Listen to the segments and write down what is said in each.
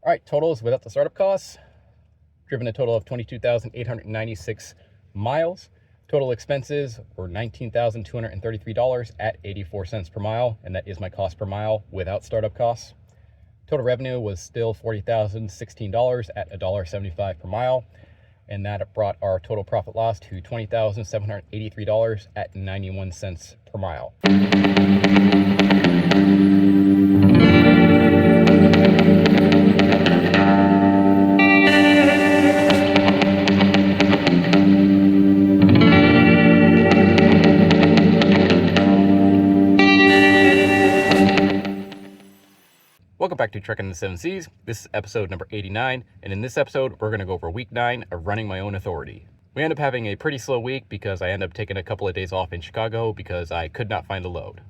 All right, totals without the startup costs. Driven a total of 22,896 miles. Total expenses were $19,233 at 84 cents per mile, and that is my cost per mile without startup costs. Total revenue was still $40,016 at $1.75 per mile, and that brought our total profit loss to $20,783 at 91 cents per mile. Welcome back to Trekking the Seven Seas. This is episode number 89, and in this episode, we're going to go over week 9 of running my own authority. We end up having a pretty slow week because I end up taking a couple of days off in Chicago because I could not find a load.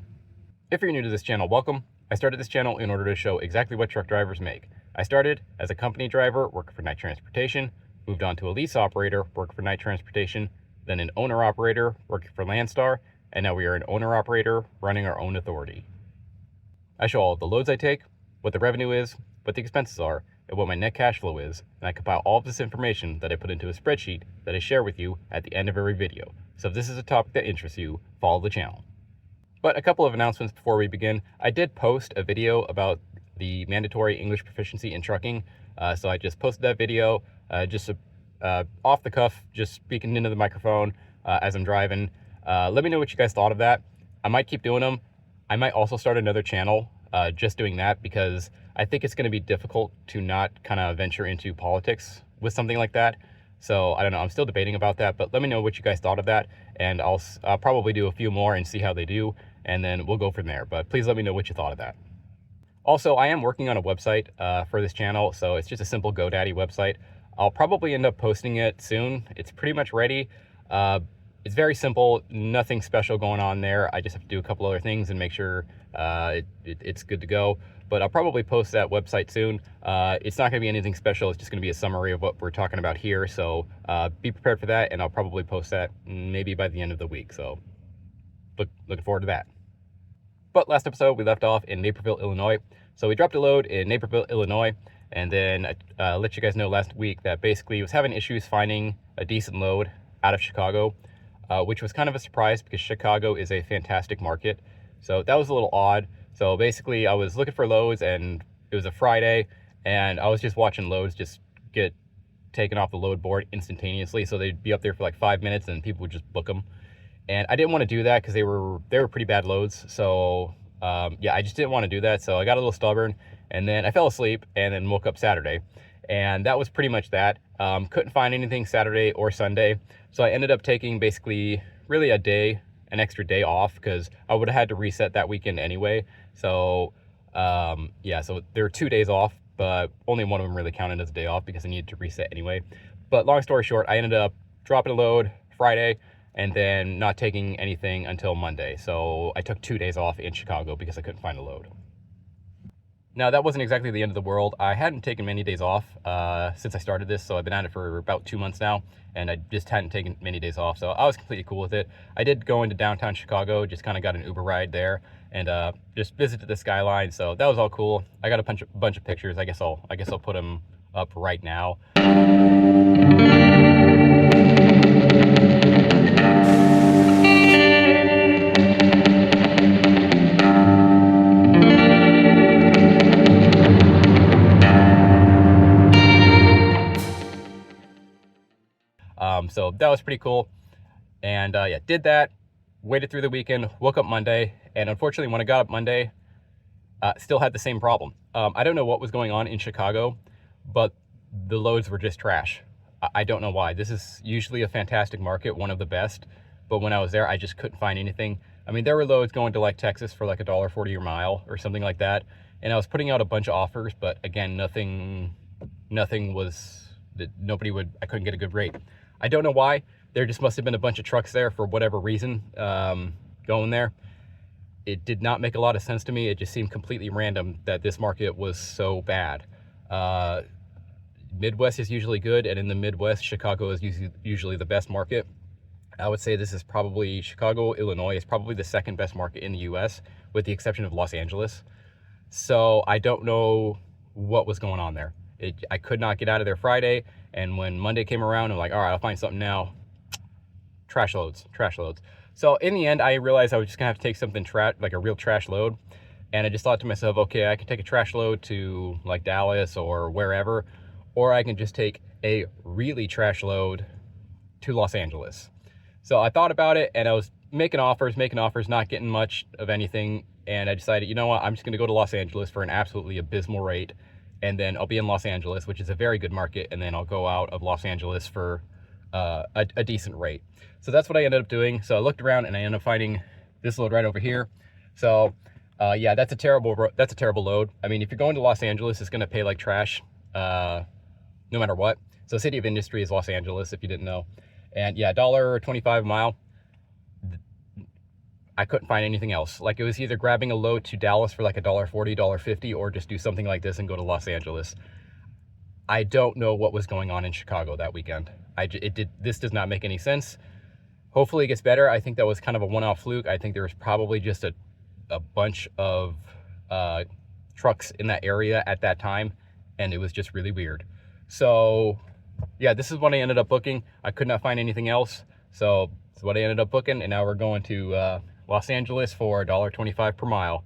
If you're new to this channel, welcome. I started this channel in order to show exactly what truck drivers make. I started as a company driver working for night transportation, moved on to a lease operator working for night transportation, then an owner operator working for Landstar, and now we are an owner operator running our own authority. I show all the loads I take, what the revenue is, what the expenses are, and what my net cash flow is, and I compile all of this information that I put into a spreadsheet that I share with you at the end of every video. So if this is a topic that interests you, follow the channel. But a couple of announcements before we begin. I did post a video about the mandatory English proficiency in trucking, so I just posted that video, off the cuff, just speaking into the microphone as I'm driving. Let me know what you guys thought of that. I might keep doing them. I might also start another channel just doing that because I think it's going to be difficult to not kind of venture into politics with something like that. So I don't know, I'm still debating about that, but let me know what you guys thought of that, and I'll probably do a few more and see how they do, and then we'll go from there. But please let me know what you thought of that. Also, I am working on a website for this channel, so it's just a simple GoDaddy website. I'll probably end up posting it soon. It's pretty much ready. It's very simple, nothing special going on there. I just have to do a couple other things and make sure it's good to go. But I'll probably post that website soon. It's not gonna be anything special. It's just gonna be a summary of what we're talking about here. So be prepared for that, and I'll probably post that maybe by the end of the week. So looking forward to that. But last episode, we left off in Naperville, Illinois. So we dropped a load in Naperville, Illinois. And then I let you guys know last week that basically I was having issues finding a decent load out of Chicago. Which was kind of a surprise because Chicago is a fantastic market. So that was a little odd. So basically I was looking for loads, and it was a Friday, and I was just watching loads just get taken off the load board instantaneously. So they'd be up there for like 5 minutes and people would just book them. And I didn't want to do that because they were pretty bad loads. So yeah, I just didn't want to do that. So I got a little stubborn, and then I fell asleep and then woke up Saturday. And that was pretty much that. Couldn't find anything Saturday or Sunday. So I ended up taking basically really an extra day off, because I would have had to reset that weekend anyway. So yeah, so there were 2 days off, but only one of them really counted as a day off because I needed to reset anyway. But long story short, I ended up dropping a load Friday and then not taking anything until Monday. So I took 2 days off in Chicago because I couldn't find a load. Now, that wasn't exactly the end of the world. I hadn't taken many days off since I started this, so I've been at it for about 2 months now, and I just hadn't taken many days off, so I was completely cool with it. I did go into downtown Chicago, just kind of got an Uber ride there, and just visited the skyline, so that was all cool. I got a bunch of pictures. I guess I'll put them up right now. So that was pretty cool. And yeah, did that, waited through the weekend, woke up Monday, and unfortunately when I got up Monday, still had the same problem. I don't know what was going on in Chicago, but the loads were just trash. I don't know why. This is usually a fantastic market, one of the best, but when I was there, I just couldn't find anything. I mean, there were loads going to like Texas for like $1.40 a mile or something like that, and I was putting out a bunch of offers, but again, nothing was that I couldn't get a good rate. I don't know why. There just must have been a bunch of trucks there for whatever reason going there. It did not make a lot of sense to me. It just seemed completely random that this market was so bad. Midwest is usually good, and in the Midwest, Chicago is usually the best market. I would say this is probably, Chicago, Illinois is probably the second best market in the US, with the exception of Los Angeles. So I don't know what was going on there. I could not get out of there Friday, and when Monday came around, I'm like, all right, I'll find something now. Trash loads. So in the end, I realized I was just gonna have to take something like a real trash load. And I just thought to myself, okay, I can take a trash load to like Dallas or wherever, or I can just take a really trash load to Los Angeles. So I thought about it, and I was making offers, not getting much of anything. And I decided, you know what, I'm just gonna go to Los Angeles for an absolutely abysmal rate. And then I'll be in Los Angeles, which is a very good market. And then I'll go out of Los Angeles for a decent rate. So that's what I ended up doing. So I looked around and I ended up finding this load right over here. So yeah, that's a terrible load. I mean, if you're going to Los Angeles, it's going to pay like trash, no matter what. So City of Industry is Los Angeles, if you didn't know. And yeah, $1.25 a mile. I couldn't find anything else. Like, it was either grabbing a load to Dallas for like $1.40, $1.50, or just do something like this and go to Los Angeles. I don't know what was going on in Chicago that weekend. This does not make any sense. Hopefully it gets better. I think that was kind of a one-off fluke. I think there was probably just a bunch of trucks in that area at that time, and it was just really weird. So yeah, this is what I ended up booking. I could not find anything else, so it's what I ended up booking. And now we're going to Los Angeles for $1.25 per mile.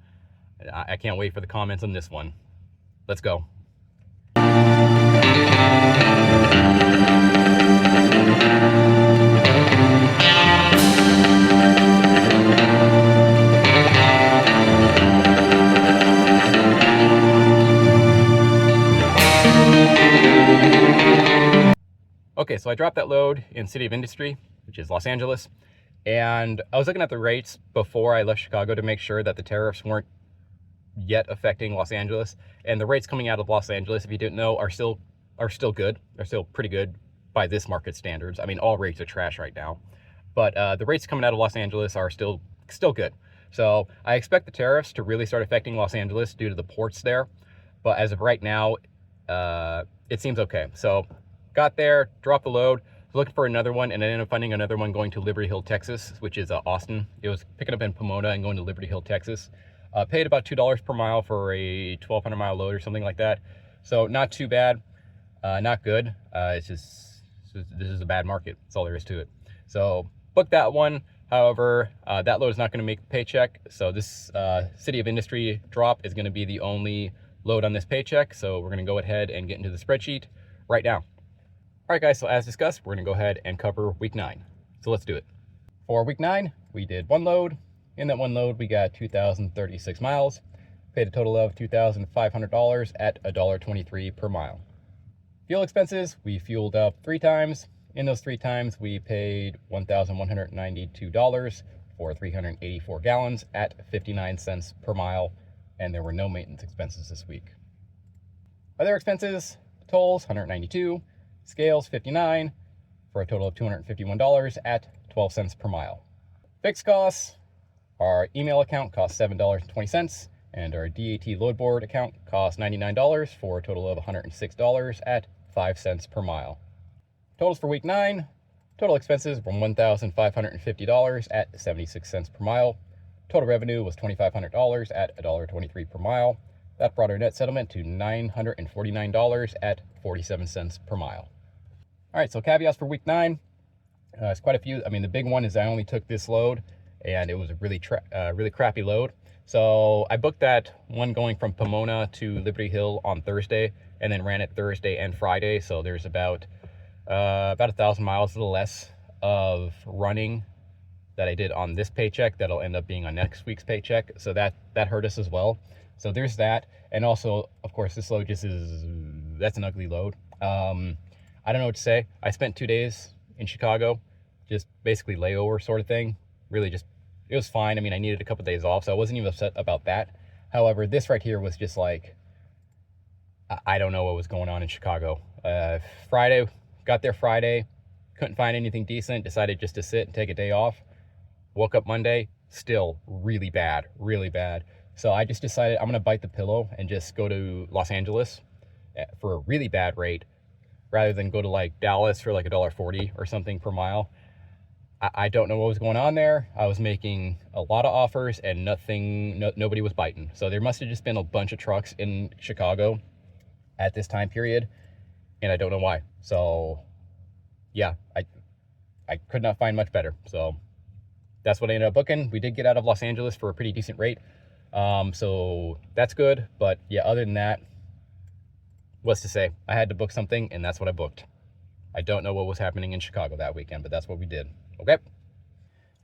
I can't wait for the comments on this one. Let's go. Okay, so I dropped that load in City of Industry, which is Los Angeles, and I was looking at the rates before I left Chicago to make sure that the tariffs weren't yet affecting Los Angeles. And the rates coming out of Los Angeles, if you didn't know, are still good. They're still pretty good by this market standards. I mean, all rates are trash right now, but the rates coming out of Los Angeles are still good. So I expect the tariffs to really start affecting Los Angeles due to the ports there. But as of right now, it seems okay. So got there, dropped the load, looking for another one, and I ended up finding another one going to Liberty Hill, Texas, which is Austin. It was picking up in Pomona and going to Liberty Hill, Texas. Paid about $2 per mile for a 1,200 mile load or something like that. So not too bad, not good. This is a bad market. That's all there is to it. So booked that one. However, that load is not going to make the paycheck. So this City of Industry drop is going to be the only load on this paycheck. So we're going to go ahead and get into the spreadsheet right now. All right, guys, so as discussed, we're going to go ahead and cover week 9. So let's do it. For week 9, we did one load. In that one load, we got 2,036 miles, paid a total of $2,500 at $1.23 per mile. Fuel expenses, we fueled up 3 times. In those 3 times, we paid $1,192 for 384 gallons at 59 cents per mile, and there were no maintenance expenses this week. Other expenses, tolls, $192, scales, $59, for a total of $251 at 12 cents per mile. Fixed costs, our email account cost $7.20, and our DAT load board account cost $99 for a total of $106 at 5 cents per mile. Totals for week 9, total expenses were $1,550 at 76 cents per mile. Total revenue was $2,500 at $1.23 per mile. That brought our net settlement to $949 at 47 cents per mile. All right, so caveats for week 9. It's quite a few. I mean, the big one is I only took this load, and it was a really crappy load. So I booked that one going from Pomona to Liberty Hill on Thursday, and then ran it Thursday and Friday. So there's about 1,000 miles, a little less, of running that I did on this paycheck that'll end up being on next week's paycheck. So that hurt us as well. So there's that. And also, of course, this load that's an ugly load. I don't know what to say. I spent 2 days in Chicago, just basically layover sort of thing. Really just, it was fine. I mean, I needed a couple of days off, so I wasn't even upset about that. However, this right here was just like, I don't know what was going on in Chicago. Friday, got there Friday, couldn't find anything decent, decided just to sit and take a day off. Woke up Monday, still really bad. So I just decided I'm gonna bite the pillow and just go to Los Angeles for a really bad rate, rather than go to like Dallas for like $1.40 or something per mile. I don't know what was going on there. I was making a lot of offers and nobody was biting. So there must have just been a bunch of trucks in Chicago at this time period, and I don't know why. So yeah, I could not find much better. So that's what I ended up booking. We did get out of Los Angeles for a pretty decent rate. So that's good. But yeah, other than that, what's to say? I had to book something, and that's what I booked. I don't know what was happening in Chicago that weekend, but that's what we did. Okay.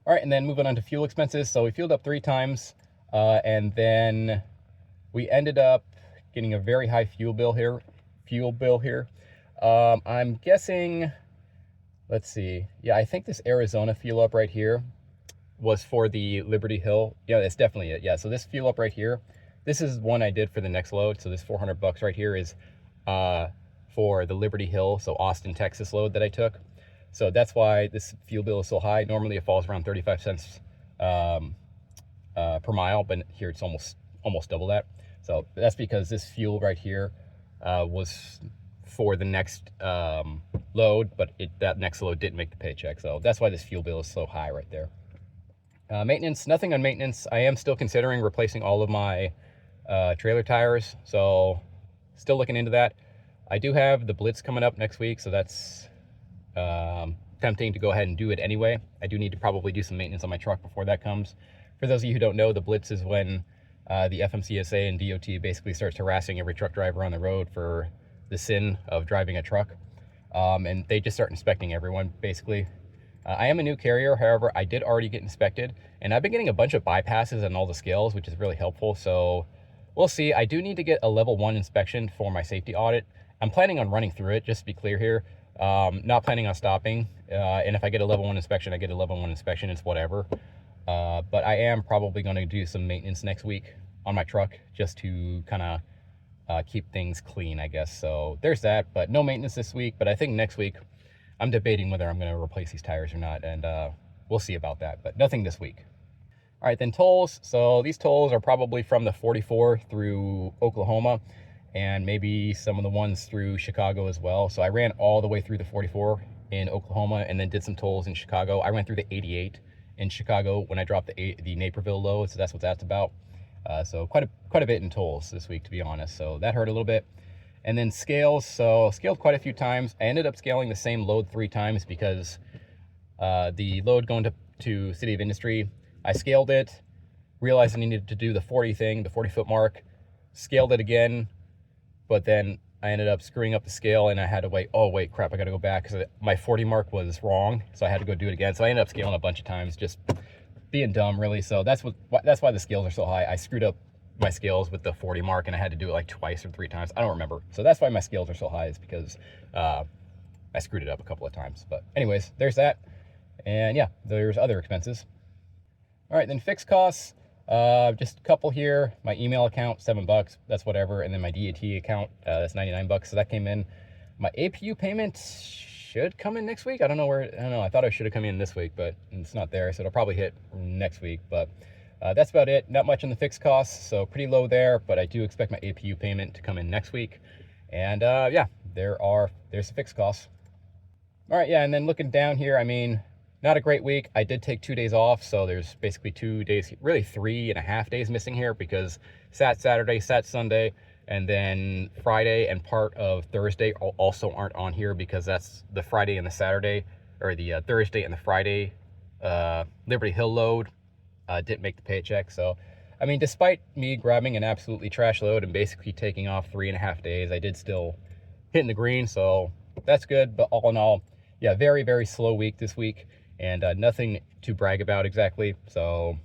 All right, and then moving on to fuel expenses. So we fueled up 3 times, and then we ended up getting a very high fuel bill here. I'm guessing, let's see. Yeah, I think this Arizona fuel up right here was for the Liberty Hill. Yeah, that's definitely it. Yeah, so this fuel up right here, this is one I did for the next load. So this $400 right here is for the Liberty Hill, so Austin, Texas load that I took. So that's why this fuel bill is so high. Normally it falls around 35 cents per mile, but here it's almost double that. So that's because this fuel right here was for the next load, but that next load didn't make the paycheck. So that's why this fuel bill is so high right there. Maintenance, nothing on maintenance. I am still considering replacing all of my trailer tires, so still looking into that. I do have the Blitz coming up next week, so that's tempting to go ahead and do it anyway. I do need to probably do some maintenance on my truck before that comes. For those of you who don't know, the Blitz is when the FMCSA and DOT basically starts harassing every truck driver on the road for the sin of driving a truck, and they just start inspecting everyone basically. I am a new carrier, however, I did already get inspected, and I've been getting a bunch of bypasses on all the scales, which is really helpful. So we'll see. I do need to get a level 1 inspection for my safety audit. I'm planning on running through it, just to be clear here. Not planning on stopping. And if I get a level 1 inspection, I get a level 1 inspection. It's whatever. But I am probably going to do some maintenance next week on my truck, just to kind of keep things clean, I guess. So there's that, but no maintenance this week. But I think next week, I'm debating whether I'm going to replace these tires or not, and we'll see about that, but nothing this week. All right, then tolls. So these tolls are probably from the 44 through Oklahoma, and maybe some of the ones through Chicago as well. So I ran all the way through the 44 in Oklahoma and then did some tolls in Chicago. I went through the 88 in Chicago when I dropped the Naperville load, so that's what that's about. So quite a bit in tolls this week, to be honest. So that hurt a little bit. And then scales, so scaled quite a few times. I ended up scaling the same load 3 times because the load going to City of Industry, I scaled it, realized I needed to do the 40 thing, the 40-foot mark, scaled it again, but then I ended up screwing up the scale and I had to wait. Oh, wait, crap, I got to go back because my 40 mark was wrong, so I had to go do it again. So I ended up scaling a bunch of times, just being dumb, really. So that's why the scales are so high. I screwed up my scales with the 40 mark and I had to do it like twice or 3 times. I don't remember. So that's why my scales are so high, is because I screwed it up a couple of times. But anyways, there's that. And yeah, there's other expenses. All right, then fixed costs, just a couple here. My email account, $7, that's whatever. And then my DAT account, that's $99, so that came in. My APU payment should come in next week. I don't know. I thought it should have come in this week, but it's not there, so it'll probably hit next week. But that's about it. Not much on the fixed costs, so pretty low there, but I do expect my APU payment to come in next week. And yeah, there's the fixed costs. All right, yeah, and then looking down here, I mean, not a great week. I did take 2 days off, so there's basically 2 days, really 3.5 days missing here, because Sat Saturday, Sat Sunday, and then Friday and part of Thursday also aren't on here, because that's the Friday and the Saturday, or the Thursday and the Friday Liberty Hill load didn't make the paycheck. So I mean, despite me grabbing an absolutely trash load and basically taking off 3.5 days, I did still hit in the green, so that's good. But all in all, yeah, very, very slow week this week, and nothing to brag about exactly. So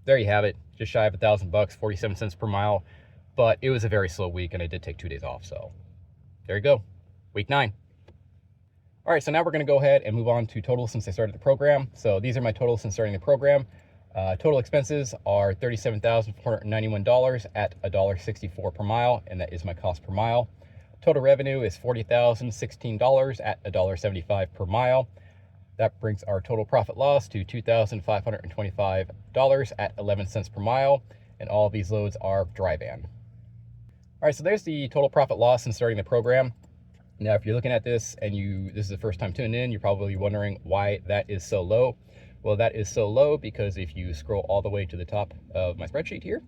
there you have it, just shy of $1,000, 47 cents per mile. But it was a very slow week, and I did take 2 days off. So there you go, week 9. All right, so now we're going to go ahead and move on to totals since I started the program. So these are my totals since starting the program. Total expenses are $37,491 at $1.64 per mile, and that is my cost per mile. Total revenue is $40,016 at $1.75 per mile. That brings our total profit loss to $2,525 at 11 cents per mile, and all of these loads are dry van. All right, so there's the total profit loss since starting the program. Now, if you're looking at this and this is the first time tuning in, you're probably wondering why that is so low. Well, that is so low because if you scroll all the way to the top of my spreadsheet here,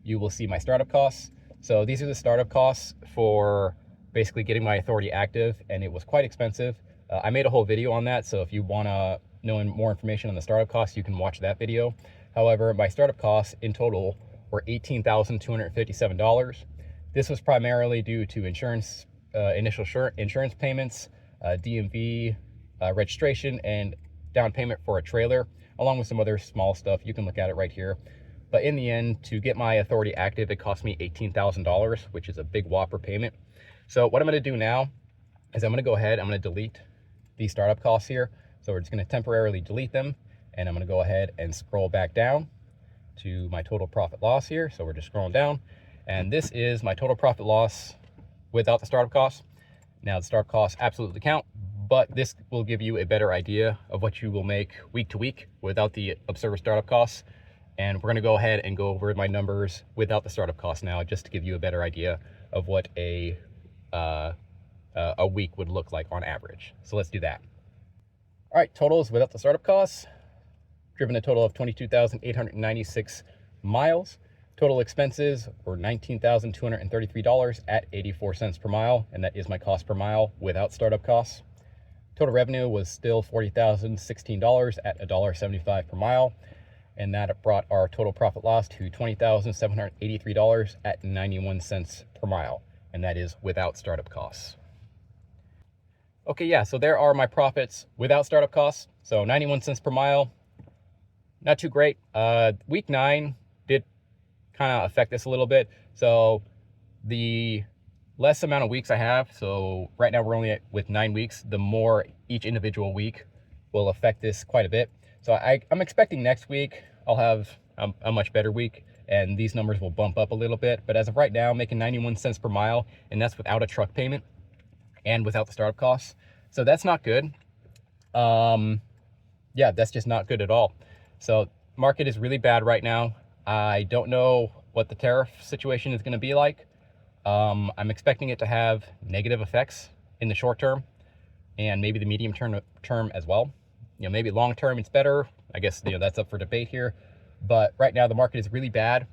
you will see my startup costs. So these are the startup costs for basically getting my authority active, and it was quite expensive. I made a whole video on that, so if you want to know more information on the startup costs, you can watch that video. However, my startup costs in total were $18,257. This was primarily due to insurance, initial insurance payments, DMV, registration, and down payment for a trailer, along with some other small stuff. You can look at it right here. But in the end, to get my authority active, it cost me $18,000, which is a big whopper payment. So what I'm going to do now is I'm going to go ahead, I'm going to delete these startup costs here. So we're just going to temporarily delete them, and I'm going to go ahead and scroll back down to my total profit loss here. So we're just scrolling down, and this is my total profit loss without the startup costs. Now the startup costs absolutely count, but this will give you a better idea of what you will make week to week without the absurd startup costs. And we're going to go ahead and go over my numbers without the startup costs now, just to give you a better idea of what a week would look like on average. So let's do that. All right, totals without the startup costs. Driven a total of 22,896 miles. Total expenses were $19,233 at 84 cents per mile, and that is my cost per mile without startup costs. Total revenue was still $40,016 at $1.75 per mile, and that brought our total profit loss to $20,783 at 91 cents per mile, and that is without startup costs. Okay, yeah, so there are my profits without startup costs. So 91 cents per mile, not too great. Week 9 did kind of affect this a little bit. So the less amount of weeks I have, so right now we're only with 9 weeks, the more each individual week will affect this quite a bit. So I'm expecting next week I'll have a much better week, and these numbers will bump up a little bit. But as of right now, I'm making 91 cents per mile, and that's without a truck payment and without the startup costs. So that's not good. Yeah, that's just not good at all. So market is really bad right now. I don't know what the tariff situation is going to be like. I'm expecting it to have negative effects in the short term, and maybe the medium term as well. You know, maybe long term it's better. I guess, you know, that's up for debate here. But right now the market is really bad,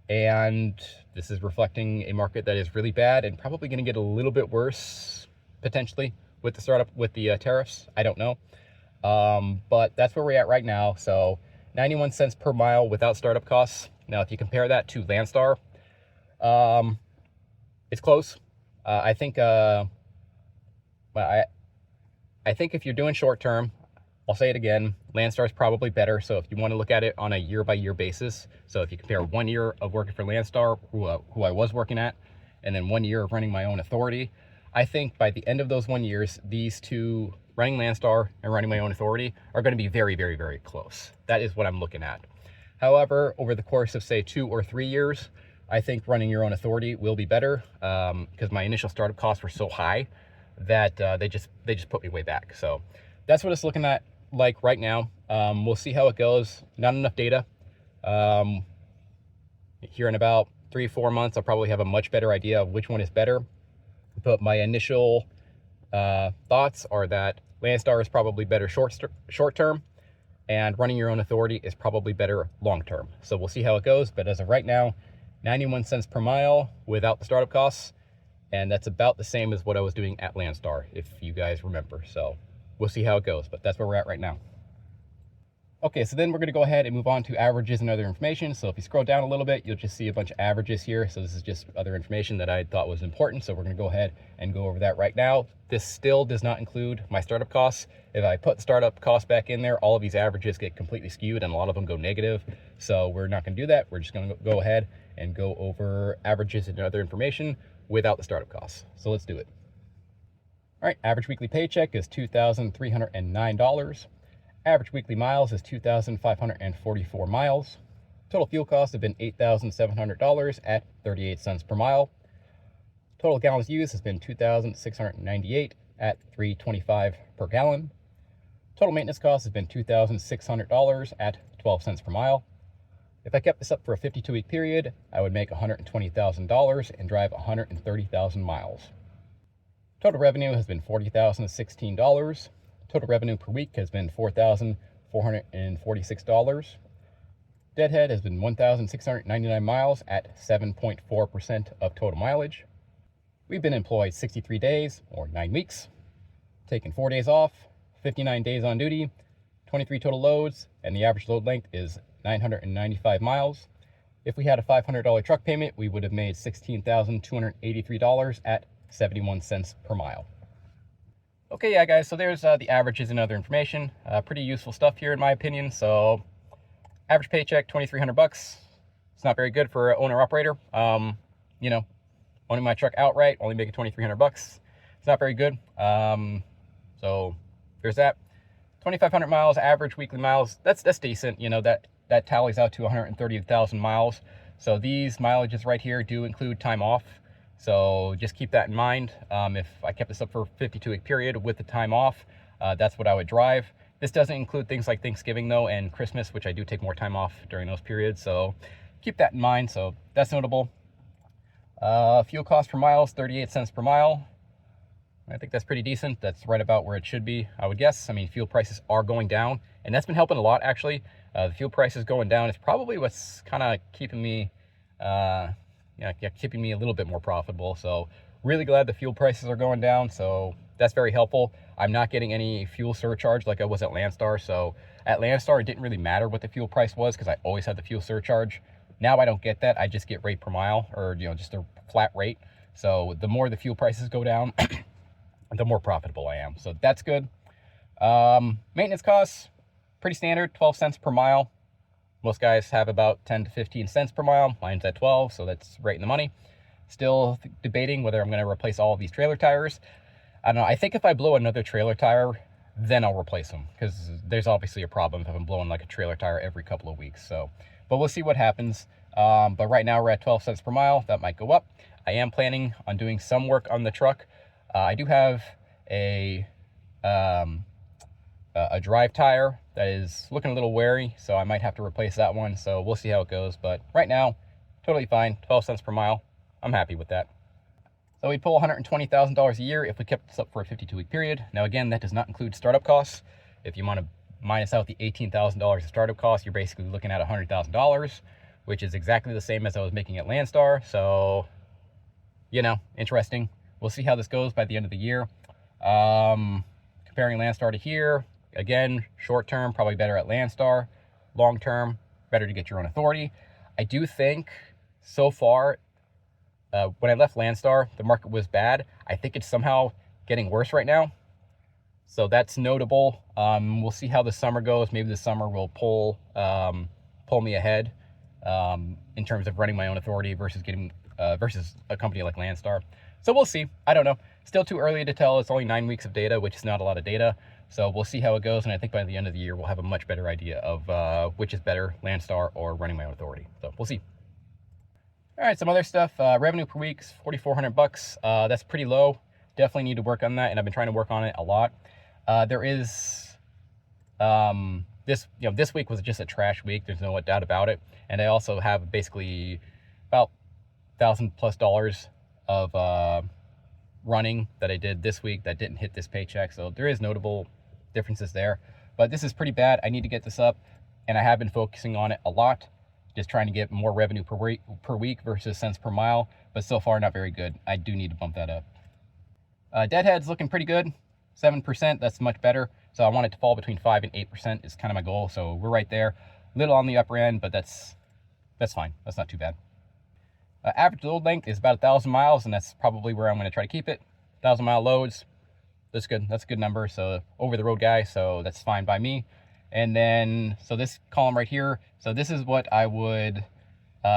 and this is reflecting a market that is really bad and probably going to get a little bit worse potentially with the tariffs. I don't know. But that's where we're at right now. So 91 cents per mile without startup costs. Now, if you compare that to Landstar, it's close. I think if you're doing short term, I'll say it again, Landstar is probably better. So if you want to look at it on a year-by-year basis, so if you compare 1 year of working for Landstar, who I was working at, and then 1 year of running my own authority, I think by the end of those 1 years, these two, running Landstar and running my own authority, are going to be very, very, very close. That is what I'm looking at. However, over the course of, say, 2 or 3 years, I think running your own authority will be better, because my initial startup costs were so high that they just put me way back. So that's what it's looking at like right now. We'll see how it goes. Not enough data. Here in about 3-4 months, I'll probably have a much better idea of which one is better. But my initial thoughts are that Landstar is probably better short term, and running your own authority is probably better long term. So we'll see how it goes. But as of right now, 91 cents per mile without the startup costs, and that's about the same as what I was doing at Landstar, if you guys remember. So we'll see how it goes, but that's where we're at right now. Okay, so then we're going to go ahead and move on to averages and other information. So if you scroll down a little bit, you'll just see a bunch of averages here. So this is just other information that I thought was important. So we're going to go ahead and go over that right now. This still does not include my startup costs. If I put the startup costs back in there, all of these averages get completely skewed and a lot of them go negative. So we're not going to do that. We're just going to go ahead and go over averages and other information without the startup costs. So let's do it. All right, average weekly paycheck is $2,309. Average weekly miles is 2,544 miles. Total fuel costs have been $8,700 at 38 cents per mile. Total gallons used has been 2,698 at 3.25 per gallon. Total maintenance costs has been $2,600 at 12 cents per mile. If I kept this up for a 52-week period, I would make $120,000 and drive 130,000 miles. Total revenue has been $40,016. Total revenue per week has been $4,446. Deadhead has been 1,699 miles at 7.4% of total mileage. We've been employed 63 days, or 9 weeks, taken 4 days off, 59 days on duty, 23 total loads, and the average load length is 995 miles. If we had a $500 truck payment, we would have made $16,283 at 71 cents per mile. Okay, yeah, guys, so there's the averages and other information. Pretty useful stuff here, in my opinion. So, average paycheck, $2,300. It's not very good for an owner-operator. You know, owning my truck outright, only making $2,300. It's not very good. So, there's that. 2,500 miles, average weekly miles. That's decent. You know, that tallies out to 130,000 miles. So, these mileages right here do include time off. So just keep that in mind. If I kept this up for a 52-week period with the time off, that's what I would drive. This doesn't include things like Thanksgiving, though, and Christmas, which I do take more time off during those periods. So keep that in mind. So that's notable. Fuel cost per mile is 38 cents per mile. I think that's pretty decent. That's right about where it should be, I would guess. I mean, fuel prices are going down, and that's been helping a lot, actually. The fuel prices going down is probably what's kind of keeping me... keeping me a little bit more profitable. So really glad the fuel prices are going down. So that's very helpful. I'm not getting any fuel surcharge like I was at Landstar. So at Landstar, it didn't really matter what the fuel price was because I always had the fuel surcharge. Now I don't get that. I just get rate per mile, or just a flat rate. So the more the fuel prices go down, the more profitable I am. So that's good. Maintenance costs, pretty standard, 12 cents per mile. Most guys have about 10 to 15 cents per mile. Mine's at 12, so that's right in the money. Still debating whether I'm going to replace all of these trailer tires. I don't know. I think if I blow another trailer tire, then I'll replace them, because there's obviously a problem if I'm blowing like a trailer tire every couple of weeks. So, but we'll see what happens. But right now we're at 12 cents per mile. That might go up. I am planning on doing some work on the truck. I do have a drive tire that is looking a little weary, so I might have to replace that one. So we'll see how it goes. But right now, totally fine. 12 cents per mile. I'm happy with that. So we pull $120,000 a year if we kept this up for a 52-week period. Now, again, that does not include startup costs. If you want to minus out the $18,000 of startup costs, you're basically looking at $100,000, which is exactly the same as I was making at Landstar. So, interesting. We'll see how this goes by the end of the year. Comparing Landstar to here, again, short term, probably better at Landstar. Long term, better to get your own authority. I do think so far, when I left Landstar, the market was bad. I think it's somehow getting worse right now. So that's notable. We'll see how the summer goes. Maybe the summer will pull me ahead in terms of running my own authority versus versus a company like Landstar. So we'll see. I don't know. Still too early to tell. It's only 9 weeks of data, which is not a lot of data. So we'll see how it goes. And I think by the end of the year, we'll have a much better idea of which is better, Landstar or running my own authority. So we'll see. All right, some other stuff. Revenue per week is $4,400. That's pretty low. Definitely need to work on that, and I've been trying to work on it a lot. There is this week was just a trash week. There's no doubt about it. And I also have basically about $1,000+ of running that I did this week that didn't hit this paycheck. So there is notable differences there. But this is pretty bad. I need to get this up, and I have been focusing on it a lot. Just trying to get more revenue per week versus cents per mile, but so far not very good. I do need to bump that up. Deadhead's looking pretty good, 7%. That's much better. So I want it to fall between 5 and 8% is kind of my goal. So we're right there, a little on the upper end, but that's fine. That's not too bad. Average load length is about 1,000 miles, and that's probably where I'm going to try to keep it. 1,000-mile loads. That's good. That's a good number. So over the road guy. So that's fine by me. And then, so this column right here, so this is what I would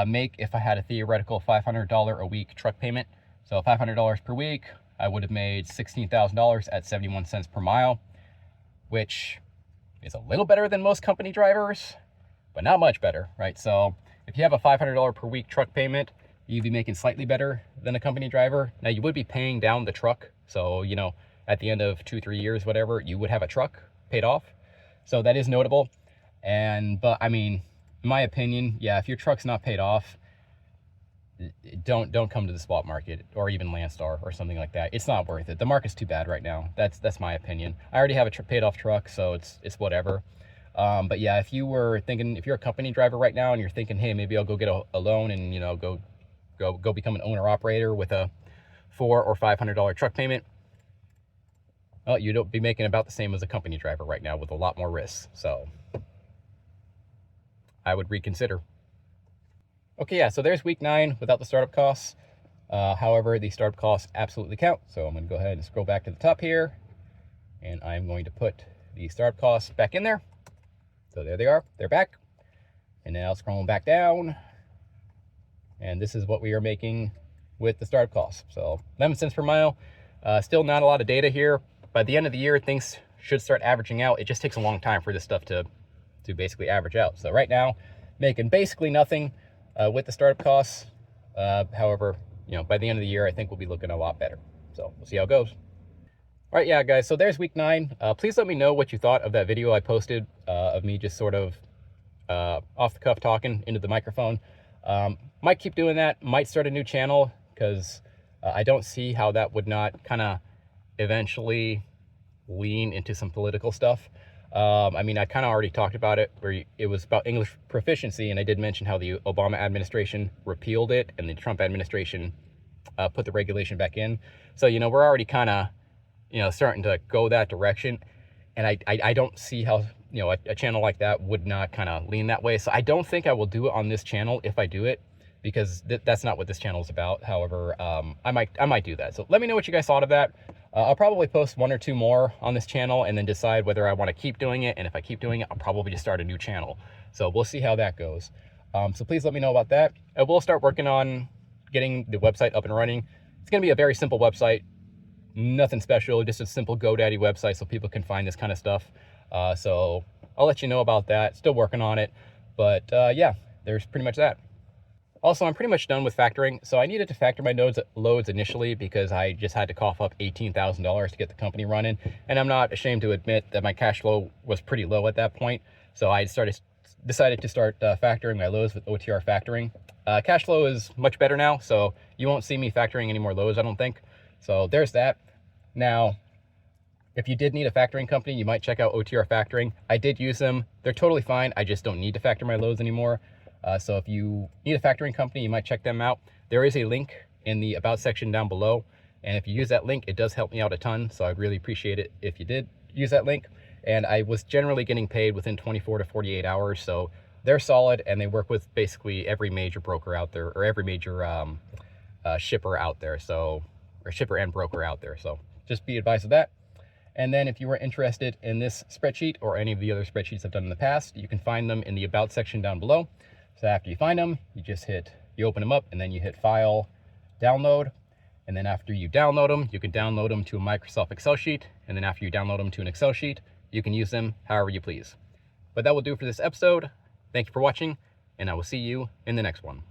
make if I had a theoretical $500 a week truck payment. So $500 per week, I would have made $16,000 at 71 cents per mile, which is a little better than most company drivers, but not much better, right? So if you have a $500 per week truck payment, you'd be making slightly better than a company driver. Now, you would be paying down the truck. So, at the end of 2-3 years, whatever, you would have a truck paid off. So that is notable. But I mean, in my opinion, yeah, if your truck's not paid off, don't come to the spot market or even Landstar or something like that. It's not worth it. The market's too bad right now. That's my opinion. I already have a paid off truck, so it's whatever. But yeah, if you're a company driver right now and you're thinking, hey, maybe I'll go get a loan and go become an owner operator with a or $500 truck payment, well, you'd be making about the same as a company driver right now with a lot more risks. So I would reconsider. Okay, yeah, so there's week 9 without the startup costs. However, the startup costs absolutely count. So I'm going to go ahead and scroll back to the top here, and I'm going to put the startup costs back in there. So there they are, they're back. And now scrolling back down, and this is what we are making with the startup costs. So 11 cents per mile. Still not a lot of data here. By the end of the year, things should start averaging out. It just takes a long time for this stuff to basically average out. So right now, making basically nothing with the startup costs. However, by the end of the year, I think we'll be looking a lot better. So we'll see how it goes. All right, yeah, guys, so there's week 9. Please let me know what you thought of that video I posted of me just sort of off the cuff talking into the microphone. Might keep doing that, might start a new channel, because I don't see how that would not kind of eventually lean into some political stuff. I mean, I kind of already talked about it, where it was about English proficiency, and I did mention how the Obama administration repealed it and the Trump administration put the regulation back in. So, we're already kind of, starting to go that direction. And I don't see how, a channel like that would not kind of lean that way. So I don't think I will do it on this channel if I do it, because that's not what this channel is about. However, I might do that. So let me know what you guys thought of that. I'll probably post 1 or 2 more on this channel and then decide whether I want to keep doing it. And if I keep doing it, I'll probably just start a new channel. So we'll see how that goes. So please let me know about that. I will start working on getting the website up and running. It's going to be a very simple website. Nothing special, just a simple GoDaddy website so people can find this kind of stuff. So I'll let you know about that. Still working on it. But yeah, there's pretty much that. Also, I'm pretty much done with factoring. So I needed to factor my loads initially because I just had to cough up $18,000 to get the company running. And I'm not ashamed to admit that my cash flow was pretty low at that point. So I decided to start factoring my loads with OTR factoring. Cash flow is much better now, so you won't see me factoring any more loads, I don't think. So there's that. Now, if you did need a factoring company, you might check out OTR Factoring. I did use them. They're totally fine. I just don't need to factor my loads anymore. So if you need a factoring company, you might check them out. There is a link in the About section down below. And if you use that link, it does help me out a ton. So I'd really appreciate it if you did use that link. And I was generally getting paid within 24 to 48 hours. So they're solid, and they work with basically every major broker out there, or every major shipper out there. So, or shipper and broker out there. So just be advised of that. And then if you were interested in this spreadsheet or any of the other spreadsheets I've done in the past, you can find them in the About section down below. So after you find them, you open them up, and then you hit File, Download. And then after you download them, you can download them to a Microsoft Excel sheet. And then after you download them to an Excel sheet, you can use them however you please. But that will do for this episode. Thank you for watching, and I will see you in the next one.